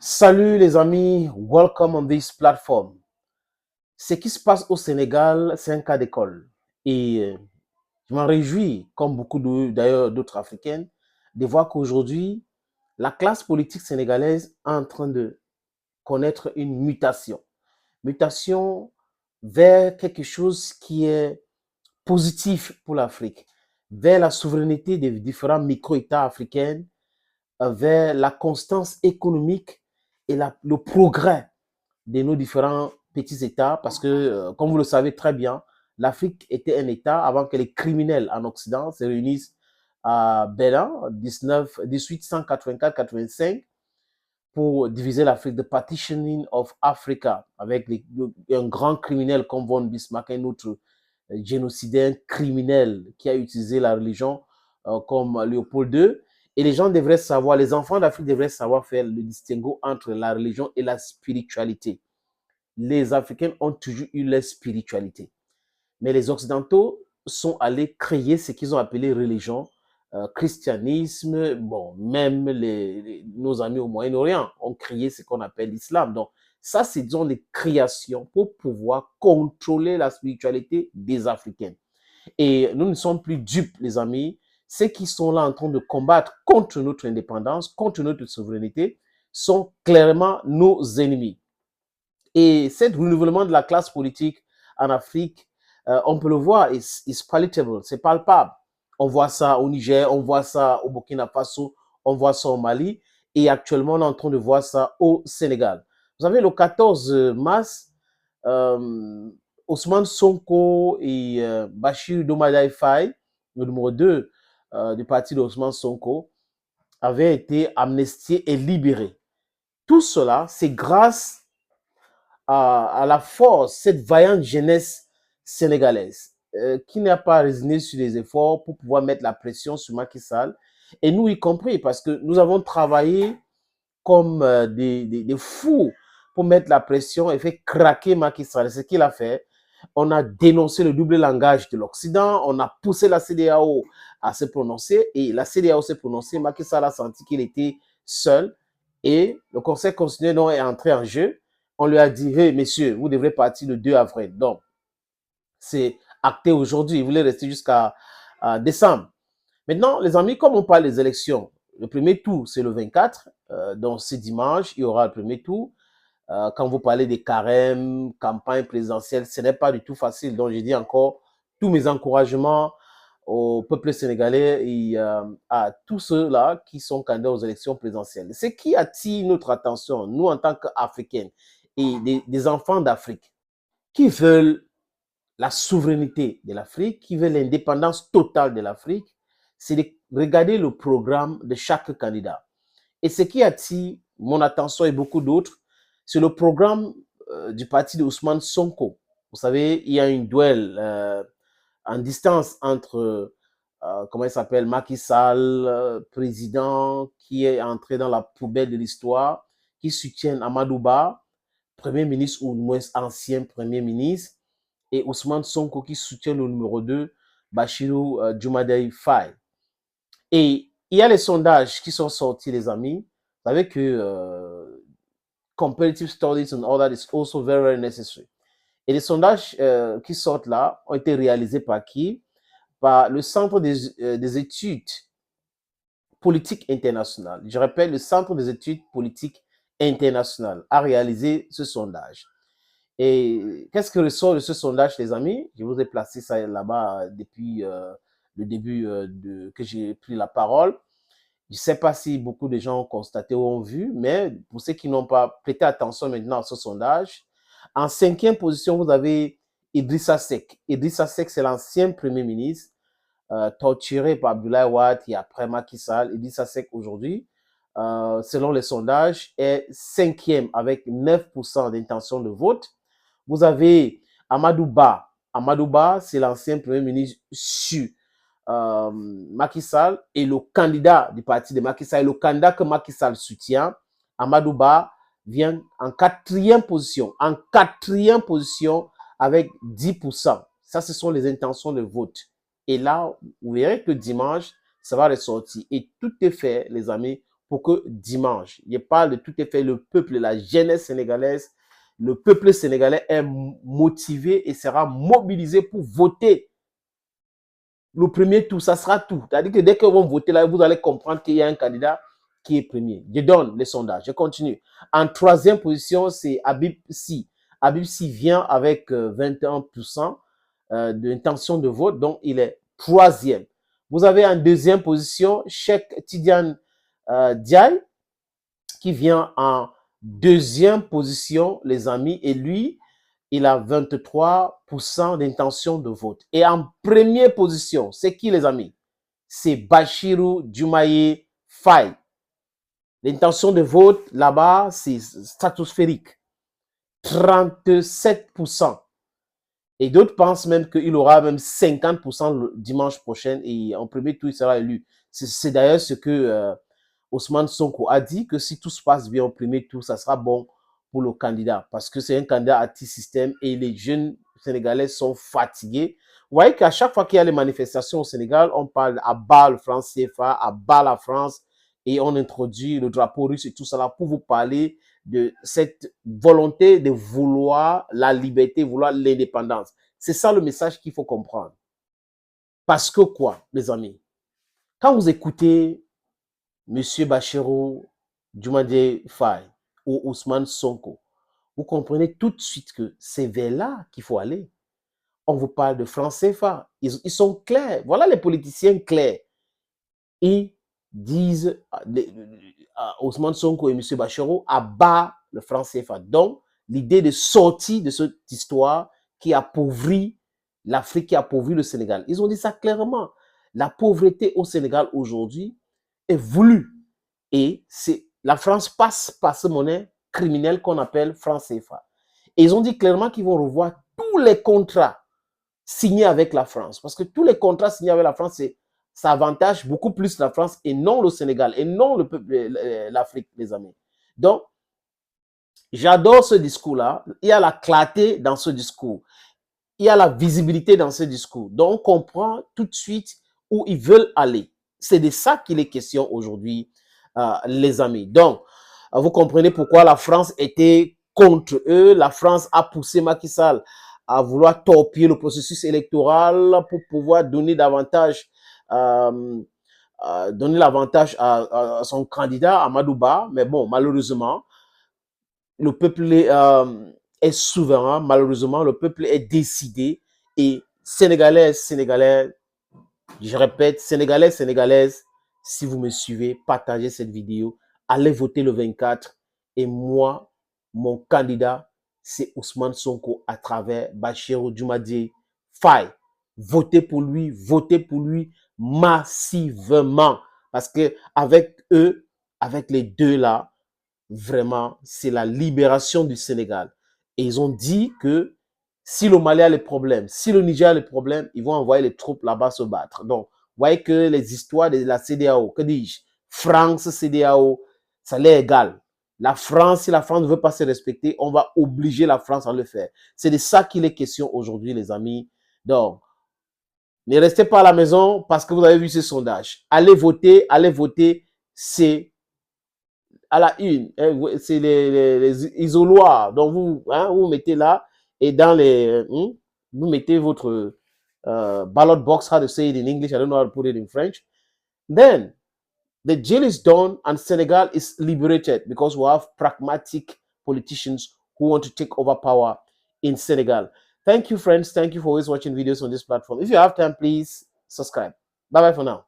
Salut les amis, welcome on this platform. Ce qui se passe au Sénégal, c'est un cas d'école. Et je m'en réjouis, comme beaucoup d'ailleurs d'autres Africaines, de voir qu'aujourd'hui, la classe politique sénégalaise est en train de connaître une mutation. Mutation vers quelque chose qui est positif pour l'Afrique, vers la souveraineté des différents micro-États africains, vers la constance économique et le progrès de nos différents petits États, parce que, comme vous le savez très bien, l'Afrique était un État avant que les criminels en Occident se réunissent à Berlin, 1884-85, pour diviser l'Afrique, the partitioning of Africa, avec un grand criminel comme von Bismarck, un autre génocidaire criminel qui a utilisé la religion comme Léopold II. Et les gens devraient savoir, les enfants d'Afrique devraient savoir faire le distinguo entre la religion et la spiritualité. Les Africains ont toujours eu leur spiritualité. Mais les Occidentaux sont allés créer ce qu'ils ont appelé religion, christianisme, bon, même nos amis au Moyen-Orient ont créé ce qu'on appelle l'islam. Donc, ça, c'est disons des créations pour pouvoir contrôler la spiritualité des Africains. Et nous ne sommes plus dupes, les amis. Ceux qui sont là en train de combattre contre notre indépendance, contre notre souveraineté, sont clairement nos ennemis. Et ce renouvellement de la classe politique en Afrique, on peut le voir, is palatable, c'est palpable. On voit ça au Niger, on voit ça au Burkina Faso, on voit ça au Mali, et actuellement, on est en train de voir ça au Sénégal. Vous savez, le 14 mars, Ousmane Sonko et Bachir Diomaye Faye, le numéro 2 du parti d'Ousmane Sonko, avaient été amnistiés et libérés. Tout cela, c'est grâce à la force, cette vaillante jeunesse sénégalaise qui n'a pas résigné sur les efforts pour pouvoir mettre la pression sur Macky Sall, et nous y compris, parce que nous avons travaillé comme des fous pour mettre la pression et faire craquer Macky Sall. C'est ce qu'il a fait. On a dénoncé le double langage de l'Occident, on a poussé la CEDEAO à se prononcer, et la CEDEAO s'est prononcée, Macky Sall a senti qu'il était seul, et le Conseil constitutionnel est entré en jeu. On lui a dit, hey, messieurs, vous devrez partir le 2 avril. Donc, c'est acté aujourd'hui. Il voulait rester jusqu'à décembre. Maintenant, les amis, comme on parle des élections, le premier tour, c'est le 24. Donc, c'est dimanche, il y aura le premier tour. Quand vous parlez des carèmes, campagne présidentielle, ce n'est pas du tout facile. Donc, je dis encore tous mes encouragements au peuple sénégalais et à tous ceux-là qui sont candidats aux élections présidentielles. Ce qui attire notre attention, nous en tant qu'Africains et des enfants d'Afrique, qui veulent la souveraineté de l'Afrique, qui veulent l'indépendance totale de l'Afrique, c'est de regarder le programme de chaque candidat. Et ce qui attire mon attention et beaucoup d'autres, c'est le programme du parti de Ousmane Sonko. Vous savez, il y a une duel en distance entre, comment il s'appelle, Macky Sall, président, qui est entré dans la poubelle de l'histoire, qui soutient Amadou Ba, premier ministre ou moins ancien premier ministre, et Ousmane Sonko qui soutient le numéro 2, Bachirou Diomaye Faye. Et il y a les sondages qui sont sortis, les amis. Vous savez que comparative studies and all that is also very, very necessary. Et les sondages qui sortent là ont été réalisés par qui? Par le Centre des études politiques internationales. Je répète, le Centre des études politiques internationales a réalisé ce sondage. Et qu'est-ce que ressort de ce sondage, les amis? Je vous ai placé ça là-bas depuis le début que j'ai pris la parole. Je ne sais pas si beaucoup de gens ont constaté ou ont vu, mais pour ceux qui n'ont pas prêté attention maintenant à ce sondage, en 5e position, vous avez Idrissa Seck. Idrissa Seck, c'est l'ancien Premier ministre torturé par Abdoulaye Wade et après Macky Sall. Idrissa Seck, aujourd'hui, selon les sondages, est 5e avec 9% d'intention de vote. Vous avez Amadou Ba. Amadou Ba, c'est l'ancien Premier ministre sur Macky Sall, et le candidat du parti de Macky Sall, le candidat que Macky Sall soutient, Amadou Ba, vient en 4e position. En 4e position avec 10%. Ça, ce sont les intentions de vote. Et là, vous verrez que dimanche, ça va ressortir. Et tout est fait, les amis, pour que dimanche, il parle de tout est fait, le peuple, la jeunesse sénégalaise, le peuple sénégalais est motivé et sera mobilisé pour voter. Le premier tour, ça sera tout. C'est-à-dire que dès qu'ils vont voter là, vous allez comprendre qu'il y a un candidat qui est premier. Je donne les sondages, je continue. En troisième position, c'est Habib Sy. Habib Sy vient avec 21% d'intention de vote, donc il est troisième. Vous avez en deuxième position Cheikh Tidiane Diaye, qui vient en deuxième position, les amis, et lui, il a 23% d'intention de vote. Et en première position, c'est qui, les amis? C'est Bachirou Diomaye Faye. L'intention de vote, là-bas, c'est stratosphérique. 37%. Et d'autres pensent même qu'il aura même 50% le dimanche prochain et en premier tour, il sera élu. C'est d'ailleurs ce que Ousmane Sonko a dit, que si tout se passe bien au premier tour, ça sera bon pour le candidat. Parce que c'est un candidat anti-système et les jeunes Sénégalais sont fatigués. Vous voyez qu'à chaque fois qu'il y a les manifestations au Sénégal, on parle à bas le franc CFA, à bas la France, et on introduit le drapeau russe et tout ça là pour vous parler de cette volonté de vouloir la liberté, vouloir l'indépendance. C'est ça le message qu'il faut comprendre. Parce que quoi, mes amis? Quand vous écoutez M. Bachirou Diomaye Faye ou Ousmane Sonko, vous comprenez tout de suite que c'est vers là qu'il faut aller. On vous parle de franc CFA. Ils sont clairs. Voilà les politiciens clairs. Ils disent Ousmane Sonko et M. Bachirou abat le franc CFA. Donc, l'idée de sortir de cette histoire qui appauvrit l'Afrique, qui appauvrit le Sénégal. Ils ont dit ça clairement. La pauvreté au Sénégal aujourd'hui est voulue. Et la France passe par ce monnaie criminelle qu'on appelle franc CFA. Et ils ont dit clairement qu'ils vont revoir tous les contrats signés avec la France. Parce que tous les contrats signés avec la France, ça avantage beaucoup plus la France et non le Sénégal, et non l'Afrique, les amis. Donc, j'adore ce discours-là. Il y a la clarté dans ce discours. Il y a la visibilité dans ce discours. Donc, on comprend tout de suite où ils veulent aller. C'est de ça qu'il est question aujourd'hui, les amis. Donc, vous comprenez pourquoi la France était contre eux. La France a poussé Macky Sall à vouloir torpiller le processus électoral pour pouvoir donner davantage, donner l'avantage à son candidat, Amadou Ba. Mais bon, malheureusement, le peuple est souverain. Malheureusement, le peuple est décidé. Et Sénégalais, Sénégalais, je répète, Sénégalais, Sénégalaises, si vous me suivez, partagez cette vidéo. Allez voter le 24. Et moi, mon candidat, c'est Ousmane Sonko à travers Bachirou Diomaye Faye. Votez pour lui massivement. Parce que avec eux, avec les deux là, vraiment, c'est la libération du Sénégal. Et ils ont dit que si le Mali a les problèmes, si le Niger a les problèmes, ils vont envoyer les troupes là-bas se battre. Donc, vous voyez que les histoires de la CEDEAO, que dis-je, France, CEDEAO, ça l'est égal. La France, si la France ne veut pas se respecter, on va obliger la France à le faire. C'est de ça qu'il est question aujourd'hui, les amis. Donc, ne restez pas à la maison parce que vous avez vu ce sondage. Allez voter, c'est à la une. C'est les isoloirs. Donc, vous mettez là et dans les... vous mettez votre ballot box, how to say it in English, I don't know how to put it in French. Then, the deal is done and Senegal is liberated because we have pragmatic politicians who want to take over power in Senegal. Thank you, friends. Thank you for always watching videos on this platform. If you have time, please subscribe. Bye-bye for now.